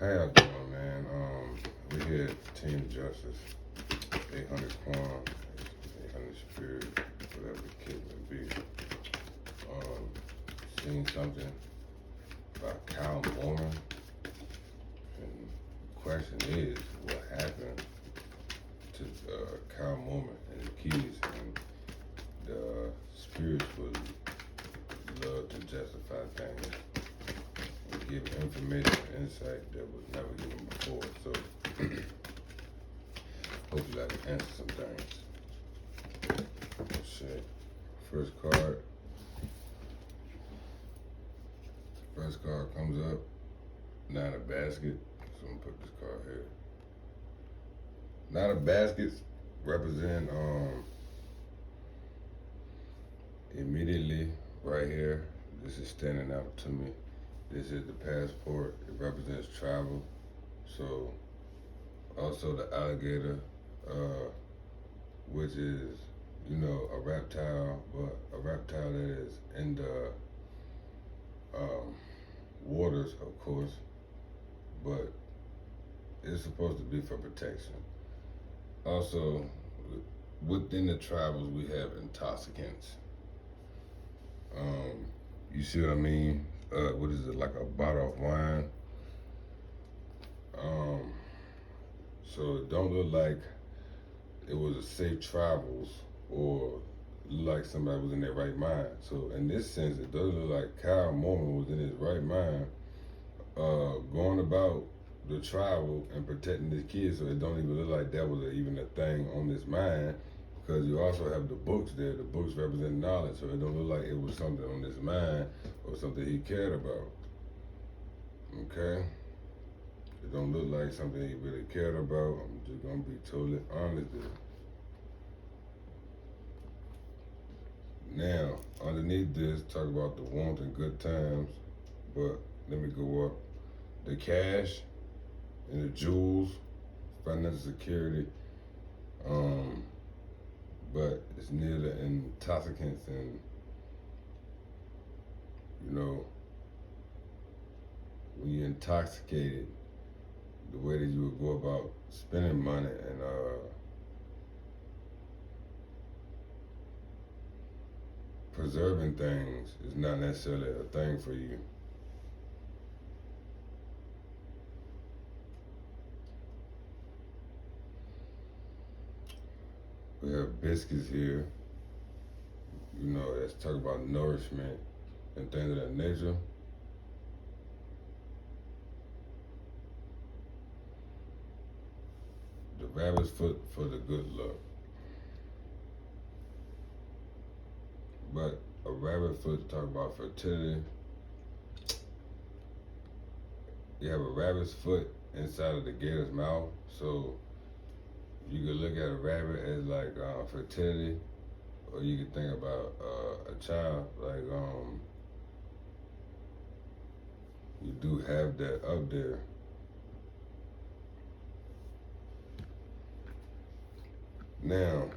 How y'all doing, man? We here at Team Justice, 800 Quan, 800 Spirit, whatever the kid may be. Seen something about Kyle Moorman, and the question is, what happened to Kyle Moorman and the kids? And the spirits would love to justify things and give information and insight that was never given before. So hopefully I can answer some things. Shit. First card. First card comes up. Nine of Baskets. So I'm gonna put this card here. Nine of Baskets represent immediately right here. This is standing out to me. This is the passport. It represents travel. So also the alligator, which is, a reptile, but a reptile that is in the waters, of course, but it's supposed to be for protection. Also, within the travels, we have intoxicants. You see what I mean? What is it, like a bottle of wine? So it don't look like it was a safe travels or like somebody was in their right mind. So in this sense, it doesn't look like Kyle Moorman was in his right mind, going about the travel and protecting his kids. So it don't even look like that was even a thing on his mind, because you also have the books there. The books represent knowledge, so it don't look like it was something on his mind or something he cared about. Okay? It don't look like something he really cared about. I'm just gonna be totally honest there. Now, underneath this, talk about the want and good times, but let me go up. The cash and the jewels, financial security, but it's near the intoxicants and, when you're intoxicated, the way that you would go about spending money and preserving things is not necessarily a thing for you. We have biscuits here, that's talking about nourishment and things of that nature. The rabbit's foot for the good luck. But a rabbit foot talk about fertility. You have a rabbit's foot inside of the gator's mouth, so you could look at a rabbit as like fertility, or you could think about a child, like you do have that up there. Now,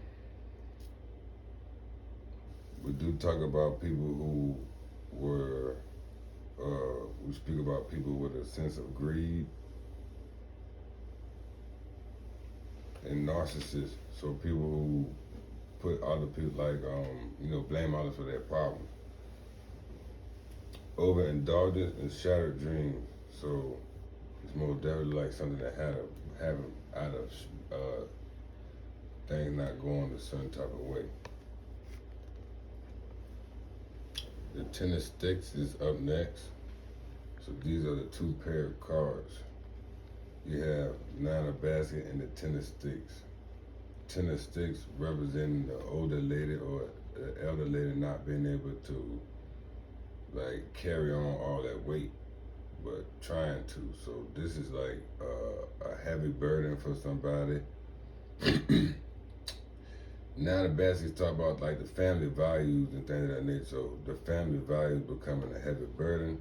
we do talk about people who were, we speak about people with a sense of greed and narcissists. So people who put other people, like, blame others for their problems. Overindulgence and shattered dreams. So it's more definitely like something that happened out of things not going a certain type of way. The Ten of Sticks is up next. So these are the two pair of cards. You have Nine of Baskets and the Ten of Sticks. Ten of Sticks representing the older lady or the elder lady not being able to like carry on all that weight, but trying to. So this is like a heavy burden for somebody. Now the Baskets talk about like the family values and things of that nature. So the family values becoming a heavy burden.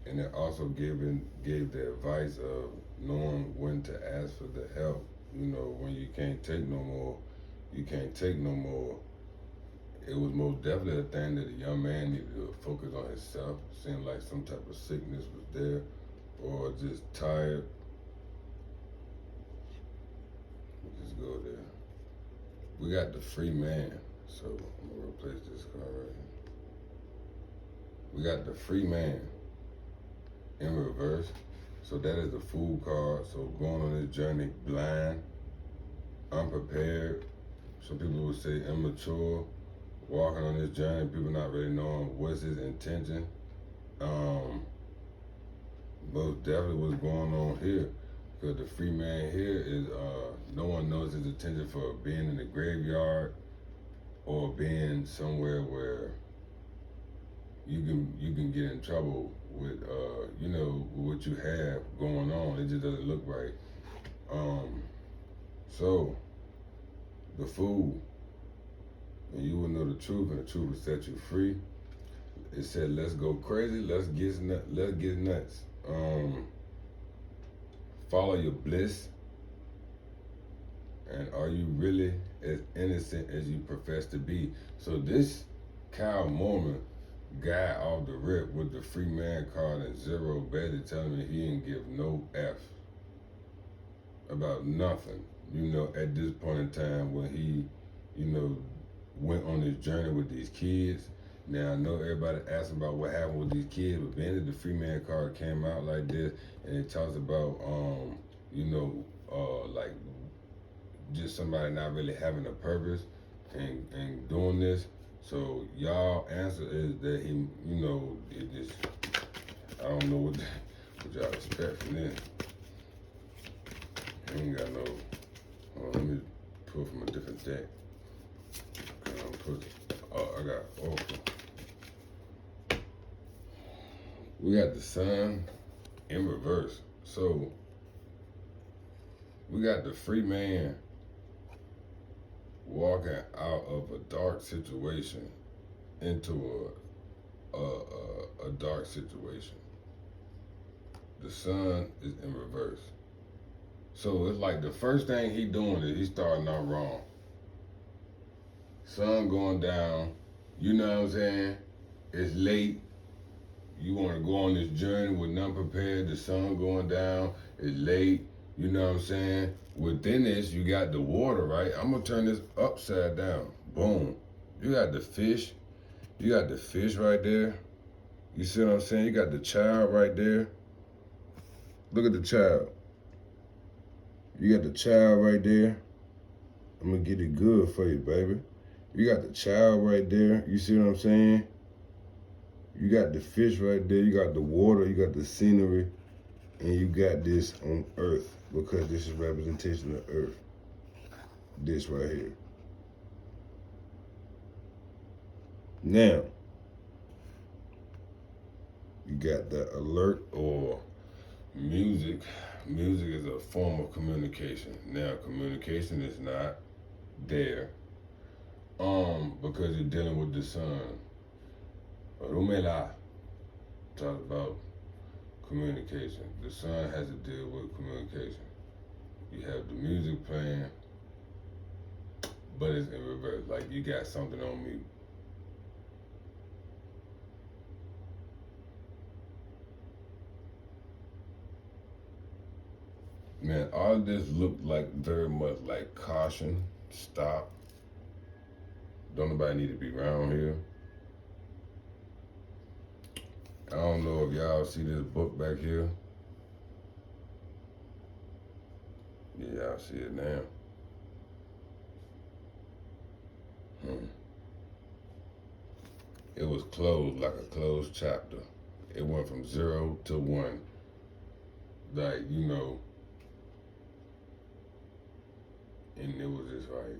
And it also gave the advice of knowing when to ask for the help. When you can't take no more, you can't take no more. it was most definitely a thing that a young man needed to focus on himself. Seemed like some type of sickness was there, or just tired. Just go there. We got the free man. So I'm gonna replace this card right here. We got the free man in reverse. So that is the fool card. So going on this journey blind, unprepared. Some people would say immature. Walking on this journey, people not really knowing what's his intention. Most definitely what's going on here. Because the free man here is no one knows his intention for being in the graveyard or being somewhere where you can get in trouble with what you have going on. It just doesn't look right. So the fool, and you will know the truth, and the truth will set you free. It said, "Let's go crazy. Let's get nuts. Follow your bliss. And are you really as innocent as you profess to be?" So this Kyle Moorman guy off the rip with the free man card and zero basically telling me he didn't give no F about nothing. At this point in time when he, went on this journey with these kids. Now I know everybody asking about what happened with these kids, but being that the free man card came out like this, and it talks about, like just somebody not really having a purpose and doing this. So y'all answer is that he, it just, I don't know what y'all expect from this. I ain't got no, let me pull from a different deck. I got Oracle. We got the sun in reverse. So we got the free man walking out of a dark situation into a dark situation. The sun is in reverse. So it's like the first thing he doing is he starting out wrong. Sun going down, you know what I'm saying? It's late. You want to go on this journey with none prepared. The sun going down, it's late, you know what I'm saying? Within this, you got the water, right? I'm gonna turn this upside down. Boom. You got the fish. You got the fish right there. You see what I'm saying? You got the child right there. Look at the child. You got the child right there. I'm gonna get it good for you, baby. You got the child right there. You see what I'm saying? You got the fish right there. You got the water. You got the scenery. And you got this on earth because this is representation of earth. This right here. Now, you got the alert or music. Music is a form of communication. Now, communication is not there because you're dealing with the sun. Rumela talks about communication. The sun has to deal with communication. You have the music playing, but it's in reverse. Like you got something on mute. Man, all this looked like very much like caution, stop. Don't nobody need to be around here. I don't know if y'all see this book back here. Yeah, y'all see it now. It was closed, like a closed chapter. It went from 0 to 1. Like, and it was just like,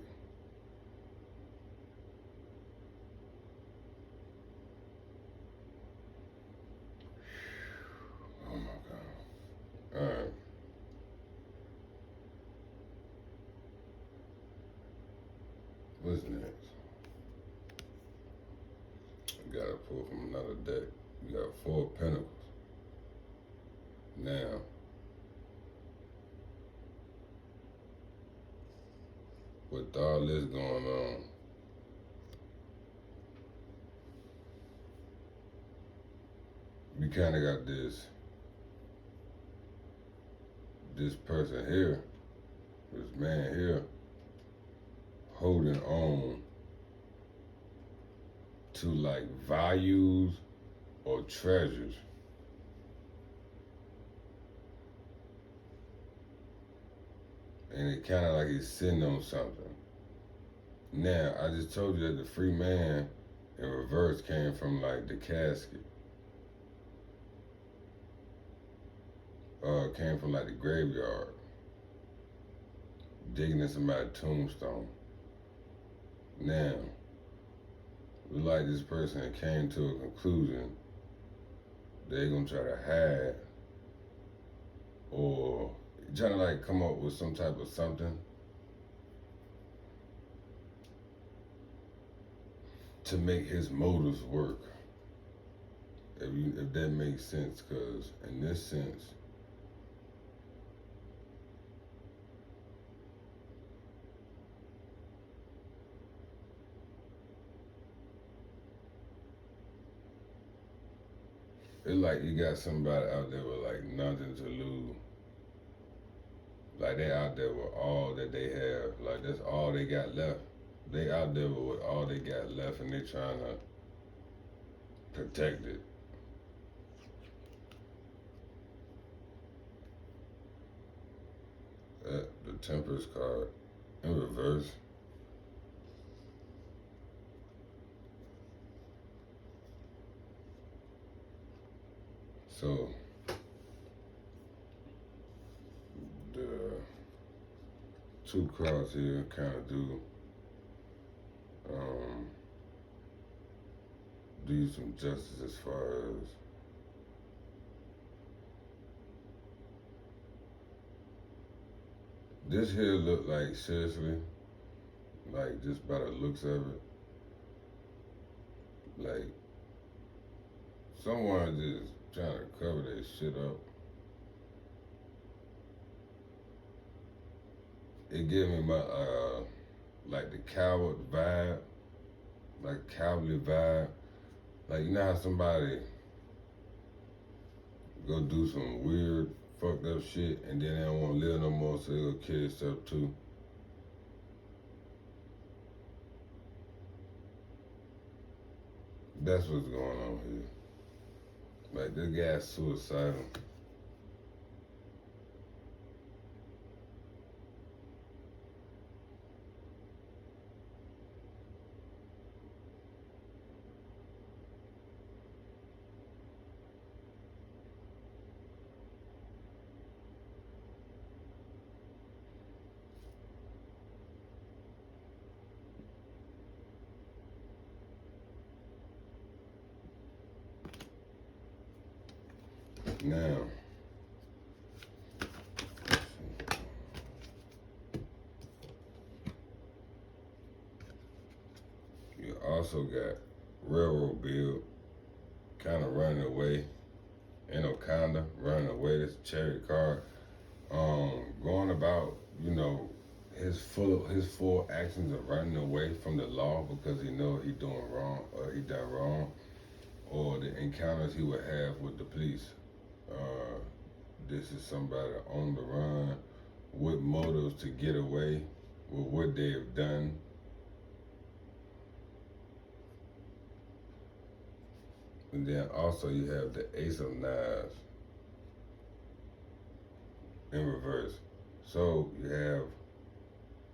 oh my God. All right. What's next? You gotta pull from another deck. You got 4 pentacles. Now, with all this going on, we kind of got this person here, this man here, holding on to like values or treasures. And it kind of like he's sitting on something. Now, I just told you that the free man in reverse came from like the casket. Came from like the graveyard. Digging in somebody's tombstone. Now, like this person came to a conclusion they're gonna try to hide or trying to like come up with some type of something to make his motives work. If that makes sense, because in this sense, it's like you got somebody out there with like nothing to lose. Like they out there with all that they have. Like that's all they got left. They out there with all they got left and they trying to protect it. The Temperance card in reverse. So the two cards here kind of do you some justice as far as this here look like, seriously, like just by the looks of it, like someone just trying to cover their shit up. It gave me my like the coward vibe, like cowardly vibe. Like you know how somebody go do some weird fucked up shit and then they don't want to live no more, so they go kill themselves too. That's what's going on here. Like this guy's suicidal. Now, you also got railroad bill, kind of running away. Ain't no kinda running away. This cherry card, going about, you know, his full actions of running away from the law because he know he doing wrong or he done wrong, or the encounters he would have with the police. This is somebody on the run with motives to get away with what they have done. And then also you have the Ace of Knives in reverse. So you have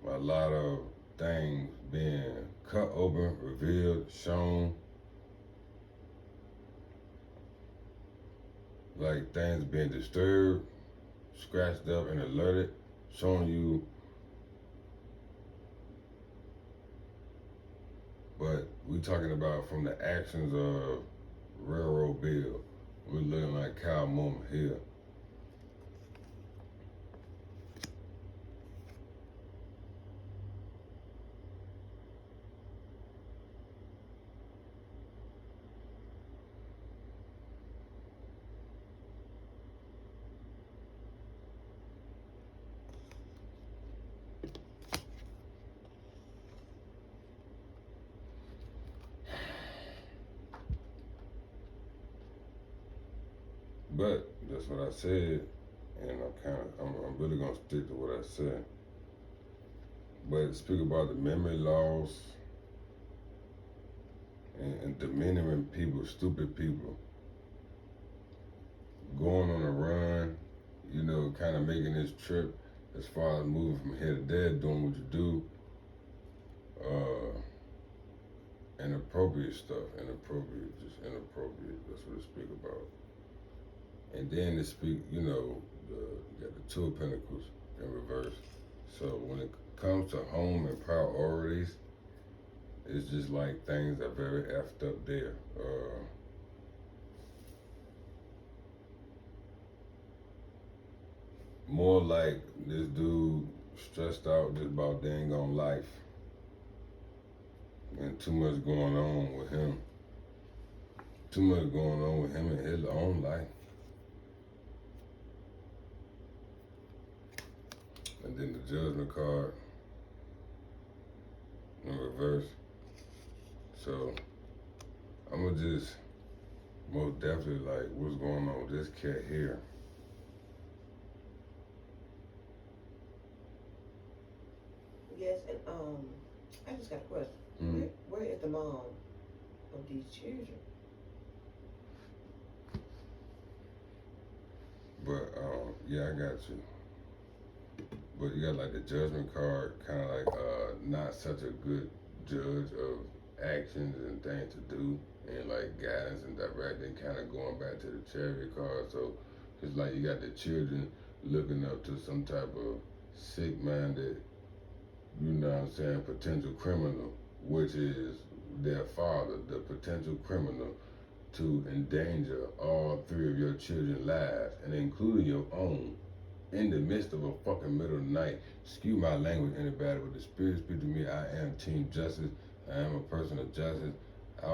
a lot of things being cut open, revealed, shown. Like things being disturbed, scratched up and alerted, showing you. But we talking about from the actions of Railroad Bill. We're looking like Kyle Moorman here. But that's what I said, and I'm really gonna stick to what I said. But speak about the memory loss and demeaning people, stupid people, going on a run, kind of making this trip as far as moving from here to there, doing what you do, inappropriate stuff, just inappropriate. That's what it speak about. And then it speak, you got the Two of Pentacles in reverse. So when it comes to home and priorities, it's just like things are very effed up there. More like this dude stressed out just about dang on life. And too much going on with him. Too much going on with him in his own life. And then the Judgment card in reverse. So I'm gonna just most definitely like what's going on with this cat here. Yes, and I just got a question. Mm-hmm. Where is the mom of these children? But yeah, I got you. But you got like the Judgment card, kind of like not such a good judge of actions and things to do, and like guidance and directing, kind of going back to the Chariot card. So it's like you got the children looking up to some type of sick-minded, potential criminal, which is their father, the potential criminal, to endanger all three of your children's lives, and including your own, in the midst of a fucking middle of the night. Excuse my language, anybody, but the spirit speak to me. I am Team Justice. I am a person of justice. I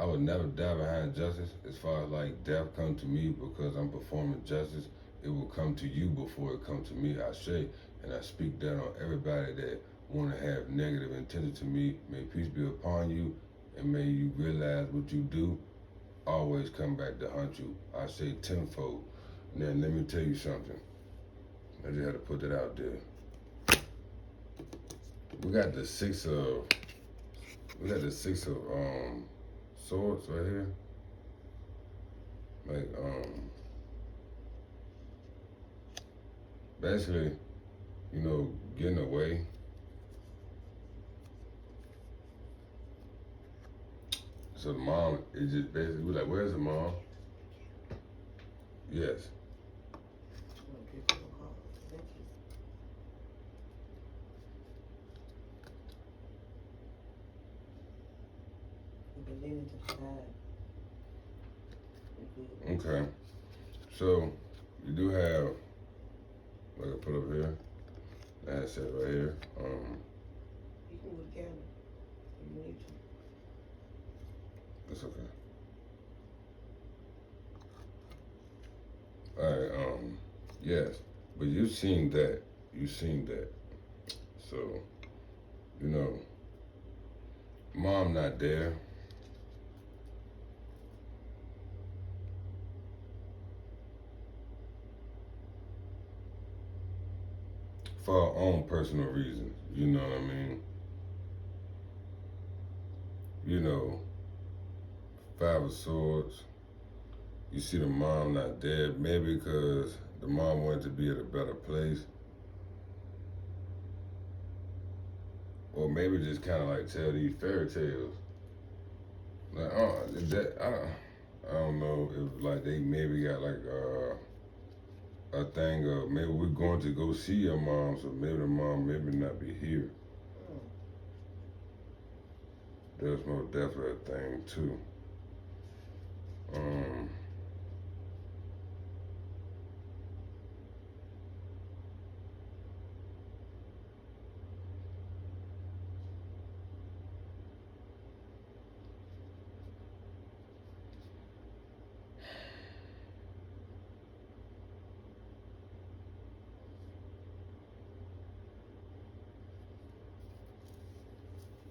will never die behind justice. As far as like death come to me because I'm performing justice, it will come to you before it comes to me. I say, and I speak that on everybody that want to have negative intention to me. May peace be upon you, and may you realize what you do always come back to haunt you. I say tenfold. Now let me tell you something. I just had to put that out there. We got the six of swords right here. Like basically, getting away. So the mom is just basically, we're like, where's the mom? Yes. Okay. So you do have, like I put up here, asset right here. You can move the camera if you need to. That's okay. All right. Yes, but you've seen that. So, mom not there. For our own personal reasons, you know what I mean? Five of Swords. You see the mom not there, maybe because the mom wanted to be at a better place. Or maybe just kind of like tell these fairy tales. Like, I don't know if like they maybe got like a thing of maybe we're going to go see your mom, so maybe the mom maybe not be here. There's most definitely a thing too.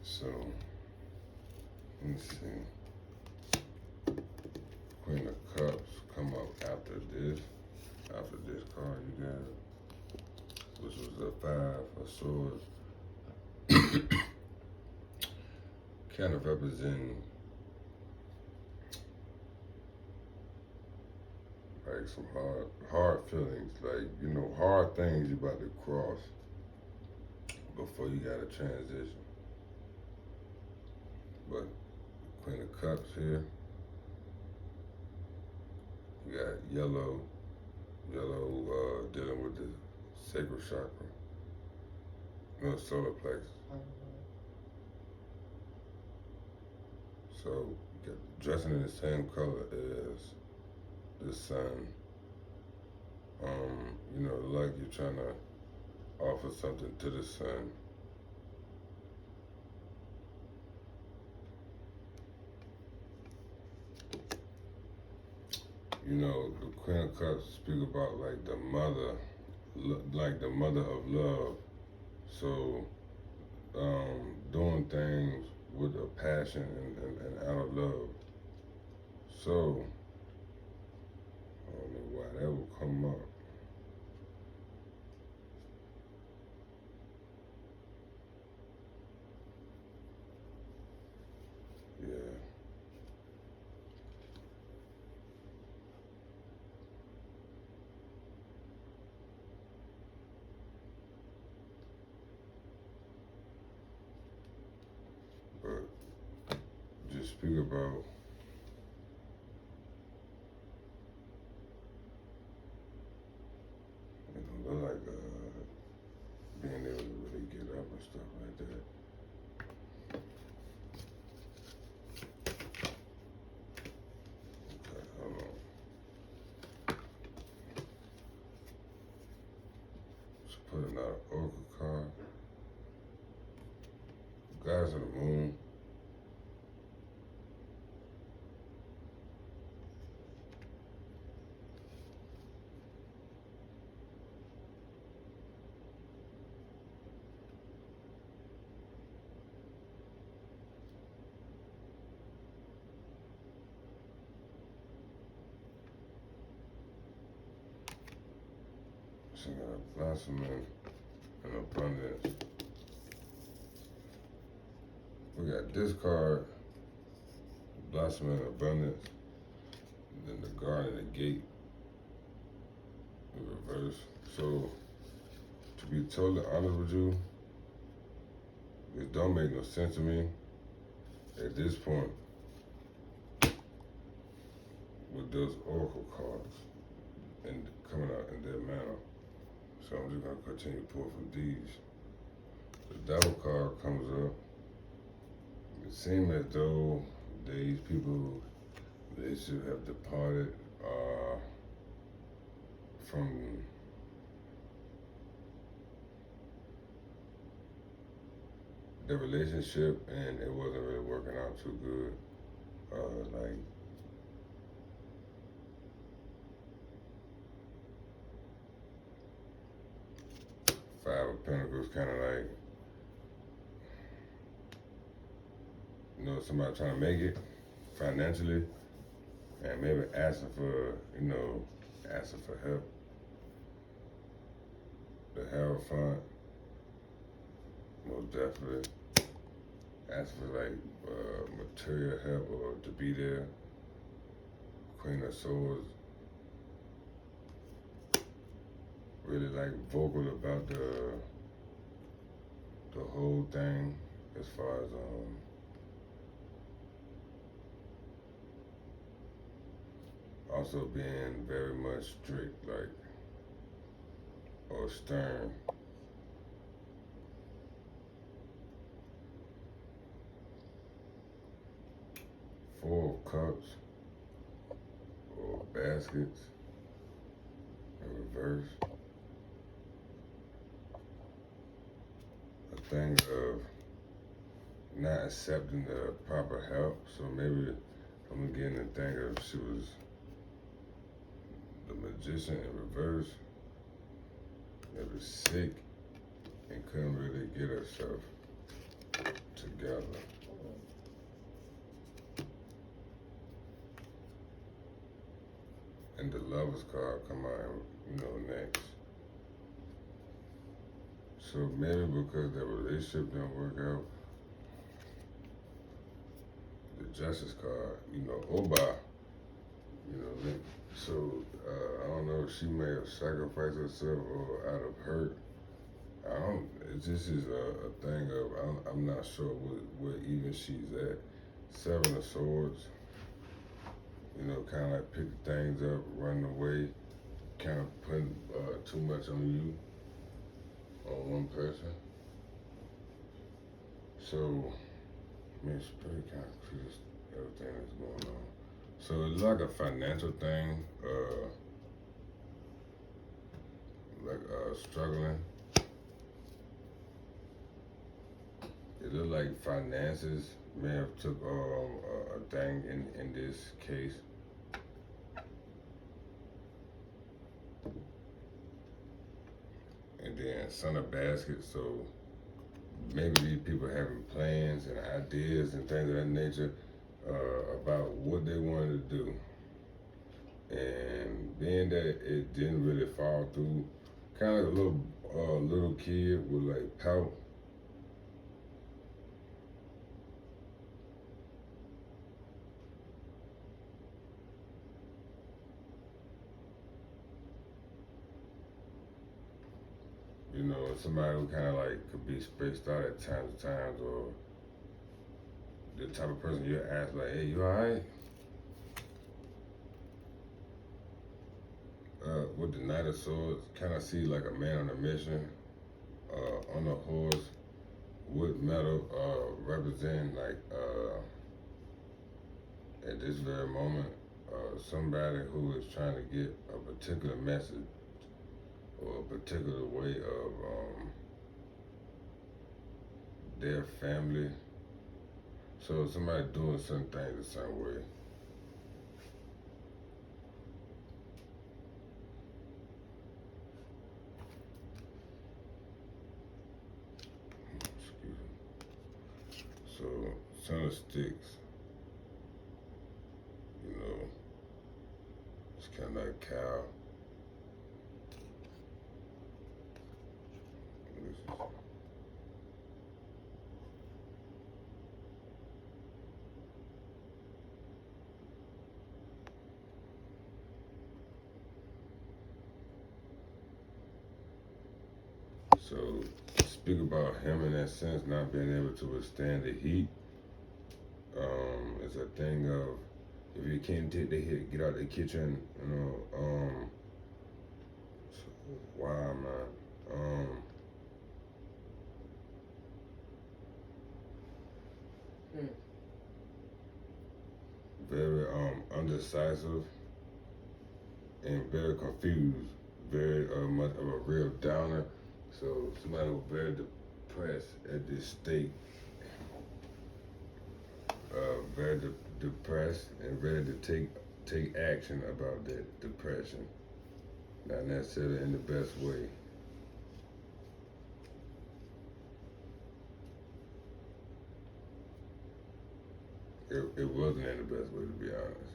So, let's see. Queen of Cups come up after after this card you got, which was the 5 of swords, kind of representing like some hard feelings, like, you know, hard things you about to cross before you got a transition. But Queen of Cups here, you got yellow dealing with the sacral chakra, no, solar plexus. So dressing in the same color as the sun. You know, like you're trying to offer something to the sun. You know, the Queen of Cups speak about like the mother of love. So, doing things with a passion and out of love. So, I don't know why that would come up. Yeah. But just speak about look like being able to really get up and stuff like that. Okay, hold on. Just putting out an oracle card. Guys of the moon. So you got blossoming and abundance. We got this card, blossoming and abundance, and then the garden and the gate in reverse. So to be totally honest with you, it don't make no sense to me at this point with those oracle cards and coming out in that manner. So I'm just gonna continue to pull from these. The devil card comes up. It seems as though these people, they should have departed from the relationship, and it wasn't really working out too good. Like, Five of Pentacles, kind of like, you know, somebody trying to make it financially, and maybe asking for help. The Hierophant, most definitely. Asking for like material help or to be there. Queen of Swords, really like vocal about the whole thing, as far as also being very much strict, like, or stern. Four of Cups or baskets in reverse. A thing of not accepting the proper help. So maybe I'm getting a thing of she was the Magician in reverse, maybe sick and couldn't really get herself together. And and the Lovers card come out, next. So maybe because their relationship didn't work out, the Justice card, Oba, so I don't know if she may have sacrificed herself or out of hurt. I don't. It just is a thing of I'm not sure where even she's at. Seven of Swords, kind of like picking things up, running away, kind of putting too much on you, on one person. So, I mean, it's pretty kind of crazy, everything that's going on. So it's like a financial thing, struggling. It looked like finances may have took a thing in this case. And then Son of Basket, so maybe these people having plans and ideas and things of that nature about what they wanted to do. And being that it didn't really fall through, kind of like a little kid with like pout. Somebody who kind of like could be spaced out at times, or the type of person you ask like, "Hey, you alright?" With the Knight of Swords, kind of see like a man on a mission, on a horse, with metal, representing like at this very moment, somebody who is trying to get a particular message or a particular way of their family. So somebody doing certain things a certain way. Excuse me. So Son of Sticks, it's kind of like cow. So speak about him in that sense, not being able to withstand the heat. It's a thing of if you can't take the heat, get out the kitchen. So why am I? Very undecisive and very confused. Very much of a real downer. So somebody who's very depressed at this state, very depressed and ready to take action about that depression. Not necessarily in the best way. It wasn't in the best way, to be honest.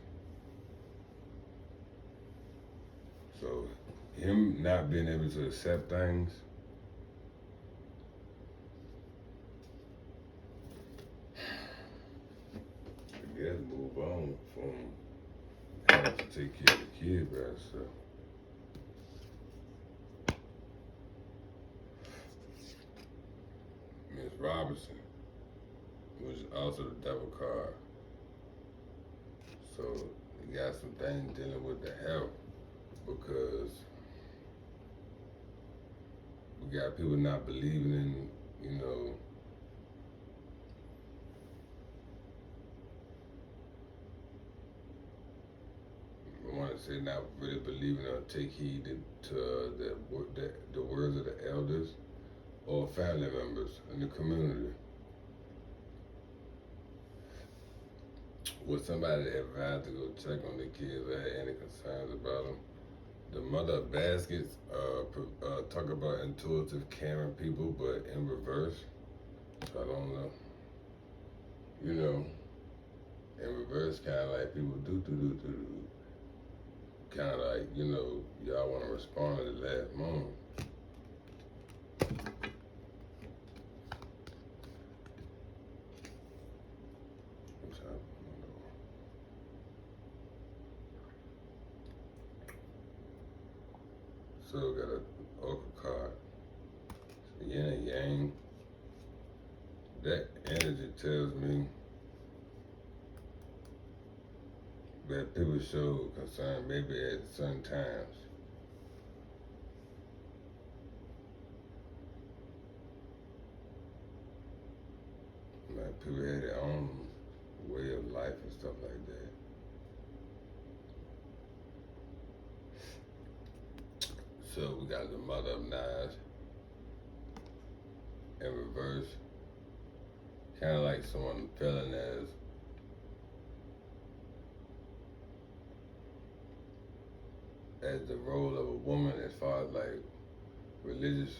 So him not being able to accept things, I guess move on from having to take care of the kid by herself. Miss Robinson, which is also the devil card. So you got some things dealing with the health because we got people not believing in, I want to say not really believing or take heed to the words of the elders or family members in the community. Was somebody advised to go check on the kids or had any concerns about them? The Mother of Baskets talk about intuitive, caring people, but in reverse. So I don't know. In reverse, kind of like people do. kind of like, y'all want to respond at the last moment. So got a Oracle card. So yin and yang. That energy tells me that people show concern maybe at certain times. Like people had their own way of life and stuff like that. So we got the Mother of Knives in reverse. Kind of like someone feeling as the role of a woman as far as like religious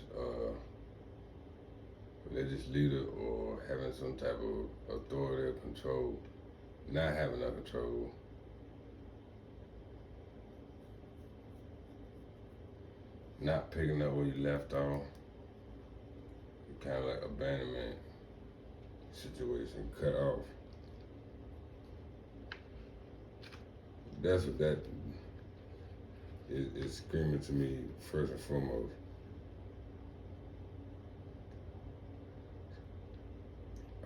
leader or having some type of authority or control, not having no control. Not picking up where you left off. Kind of like abandonment situation, cut off. That's what that is screaming to me first and foremost.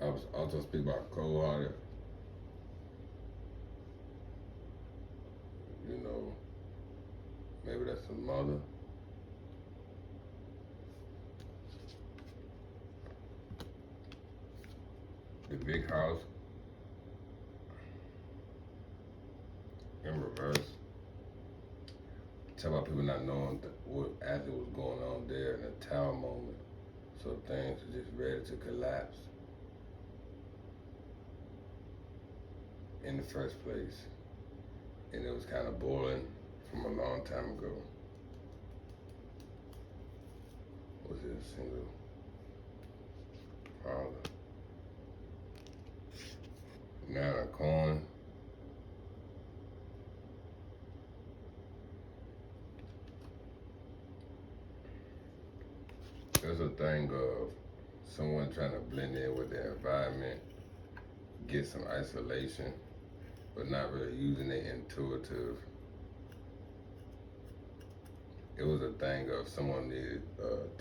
I was also speaking about cold-hearted. Maybe that's the mother. The big house in reverse. Talk about people not knowing what actually was going on there in the tower moment. So things are just ready to collapse in the first place. And it was kind of boiling from a long time ago. Was it a single father? Now a coin. There's a thing of someone trying to blend in with their environment, get some isolation, but not really using it intuitive. It was a thing of someone needed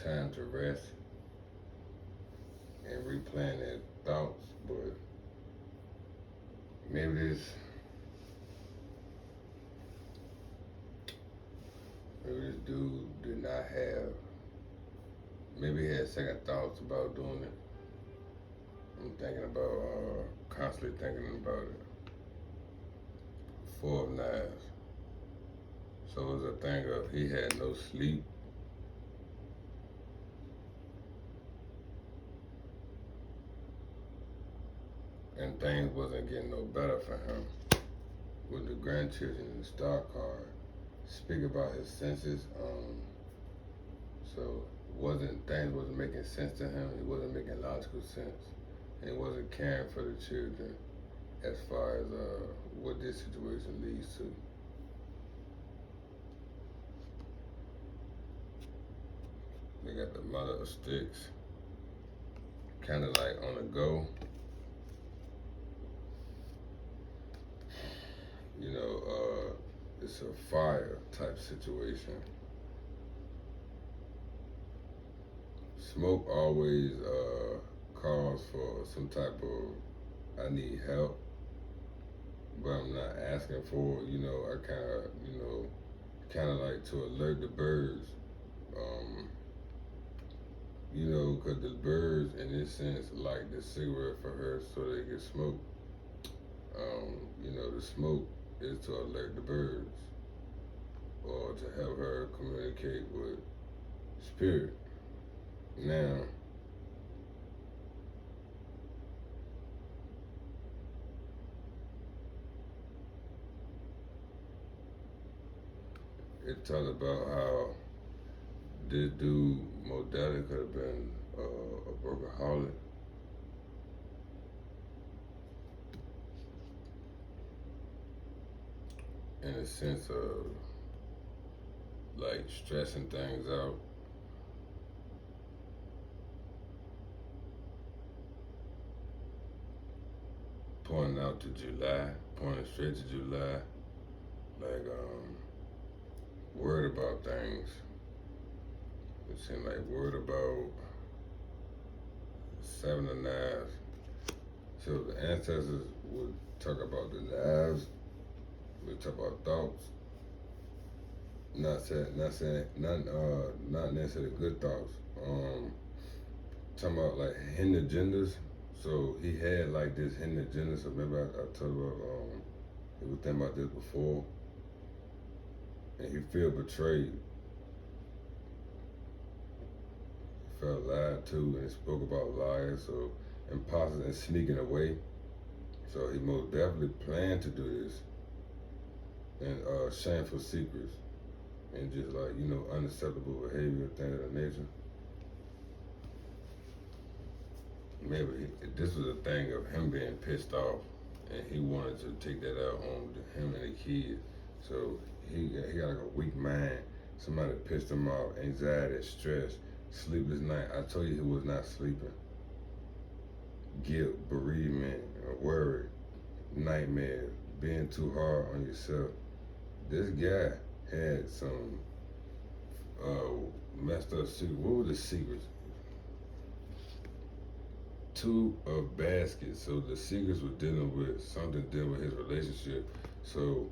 time to rest and replan their thoughts, but maybe this dude did not have, maybe he had second thoughts about doing it. I'm thinking about, constantly thinking about it. 4 of Knives. So it was a thing of he had no sleep. And things wasn't getting no better for him. With the grandchildren in the star card, speak about his senses. So things wasn't making sense to him. He wasn't making logical sense, and he wasn't caring for the children as far as what this situation leads to. We got the Mother of Sticks, kind of like on the go. It's a fire type situation. Smoke always calls for some type of, I need help, but I'm not asking for it. I kind of like to alert the birds. Because the birds, in this sense, like the cigarette for her so they can smoke. The smoke is to alert the birds or to help her communicate with spirit. Now, it talks about how this dude, Modella, could have been a workaholic. In a sense of like stressing things out. Pointing out to July, pointing straight to July, like worried about things. It seemed like worried about seven of knives. So the ancestors would talk about the knives, we talk about thoughts. Not necessarily good thoughts. Talking about like hidden agendas. So he had like this hidden agenda. So remember I told about he was thinking about this before, and he felt betrayed, felt lied to, and he spoke about liars. So imposters and sneaking away. So he most definitely planned to do this, and shameful secrets, and just like unacceptable behavior, things of that nature. Maybe this was a thing of him being pissed off, and he wanted to take that out on him and the kid. So he got like a weak mind. Somebody pissed him off, anxiety, stress, sleepless night. I told you he was not sleeping. Guilt, bereavement, worry, nightmares, being too hard on yourself. This guy had some messed up secrets. What were the secrets? Two of baskets. So the secrets were dealing with something dealing with his relationship. So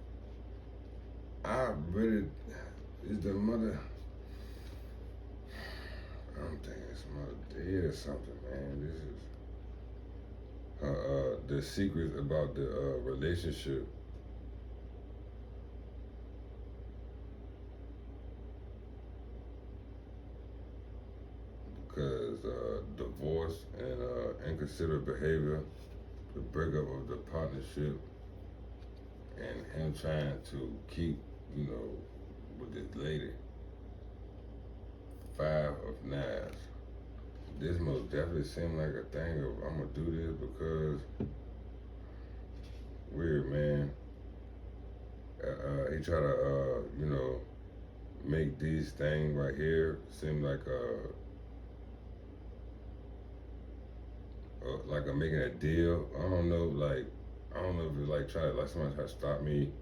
I really is the mother. I'm thinking it's mother dead or something, man. This is the secrets about the relationship. Because divorce and inconsiderate behavior, the breakup of the partnership, and him trying to keep, with this lady. Five of knives. This most definitely seemed like a thing of I'm gonna do this because weird man. He try to make these things right here seem like I'm making a deal. I don't know, like I don't know if it's like somebody try to stop me.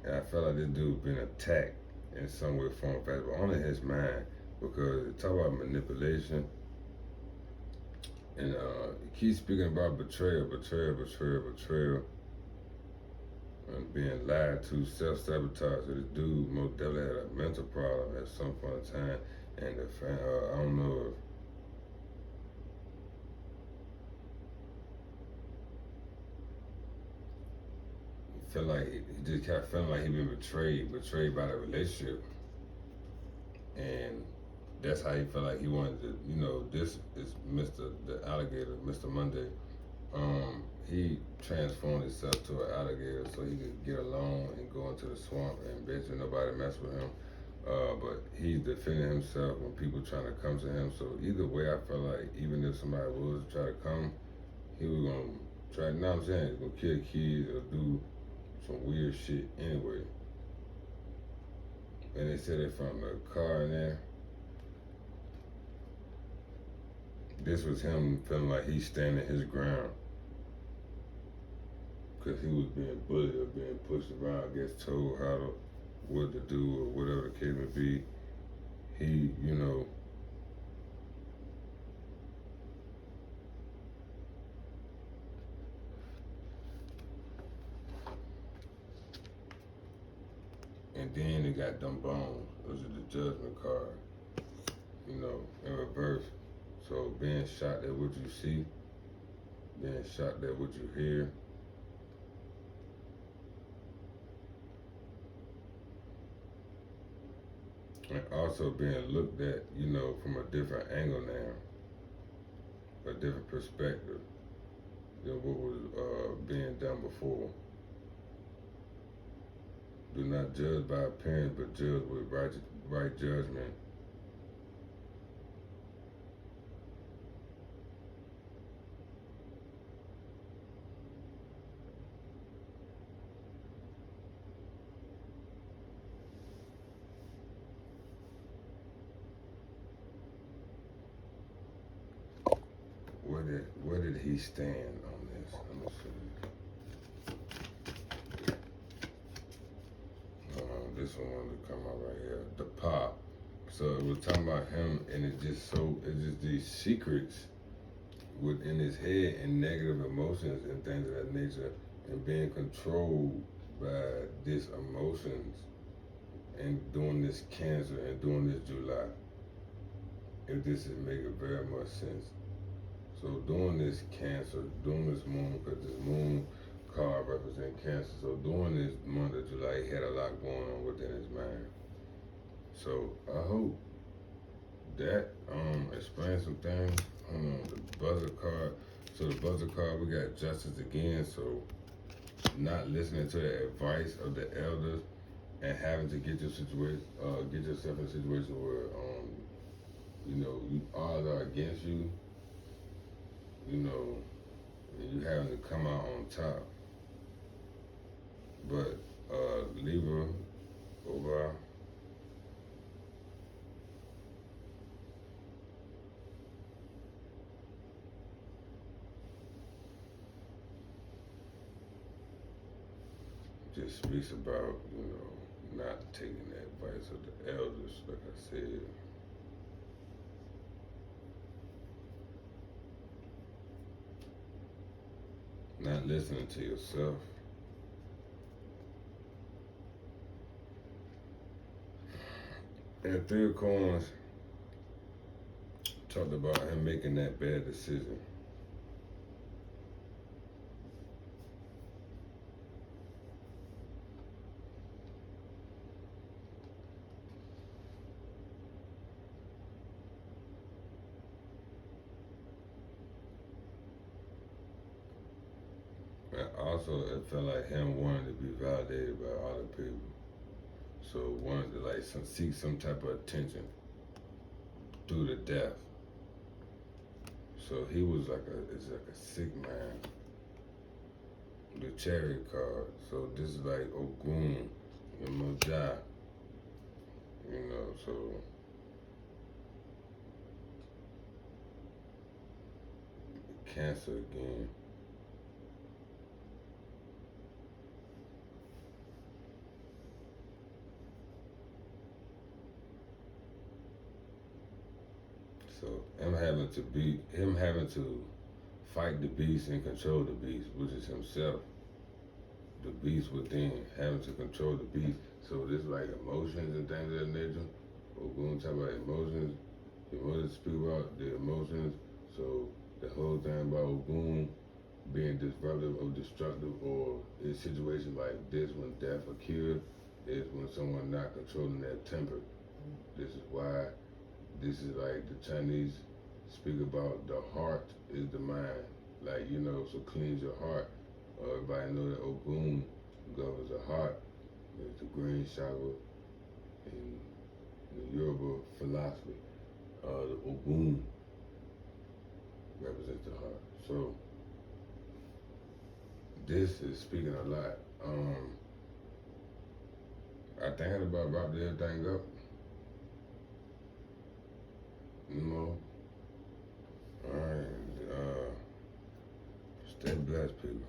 And I felt like this dude been attacked in some way, form, or fashion, but only his mind because it talk about manipulation and he keeps speaking about betrayal, and being lied to, self-sabotage. So this dude most definitely had a mental problem at some point in time, and I don't know if felt like he just kept feeling like he been betrayed by the relationship, and that's how he felt like he wanted to. This is Mr. the Alligator, Mr. Monday. He transformed himself to an alligator so he could get alone and go into the swamp and basically nobody mess with him. But he's defending himself when people trying to come to him. So either way, I felt like even if somebody was to try to come, he was gonna try. You know what I'm saying? He's gonna kill kids or do some weird shit anyway. And they said it from the car in there. This was him feeling like he's standing his ground. Because he was being bullied or being pushed around, gets told what to do or whatever the case may be. He, and then it got them bones. Those are the judgment card, in reverse. So being shot at what you see, being shot at what you hear. And also being looked at, from a different angle now, a different perspective than what was being done before. Do not judge by appearance, but judge with right judgment. where did he stand on this? Let me see. This one wanted to come out right here. The Pop. So it was talking about him, and it's just these secrets within his head and negative emotions and things of that nature, and being controlled by these emotions and doing this Cancer and doing this July. If this is making very much sense. So doing this Cancer, doing this moon, because this moon card represents Cancer. So during this month of July, he had a lot going on within his mind. So I hope that explains some things. The buzzer card. So the buzzer card, we got justice again. So not listening to the advice of the elders and having to get yourself in a situation where odds are against you. And you having to come out on top. But Libra, over. Just speaks about, not taking the advice of the elders, like I said. Not listening to yourself. And Three of Coins talked about him making that bad decision. And also, it felt like him wanting to be validated by other people. So wanted to seek some type of attention through the death. So he was it's like a sick man. The Chariot card. So this is like Ogun and Moja. So Cancer again. So him having to fight the beast and control the beast, which is himself. The beast within, having to control the beast. So this like emotions and things of that nature. We're going to talk about emotions. Emotions speak about the emotions. So the whole thing about Ogun being disruptive or destructive, or in situations like this when death occurs, is when someone not controlling their temper. This is why this is like the Chinese speak about the heart is the mind. So cleanse your heart. Everybody know that Ogun governs the heart. It's the green chakra in the Yoruba philosophy. The Ogun represents the heart. So this is speaking a lot. I think about wrapping everything up. Alright, stay blessed, people.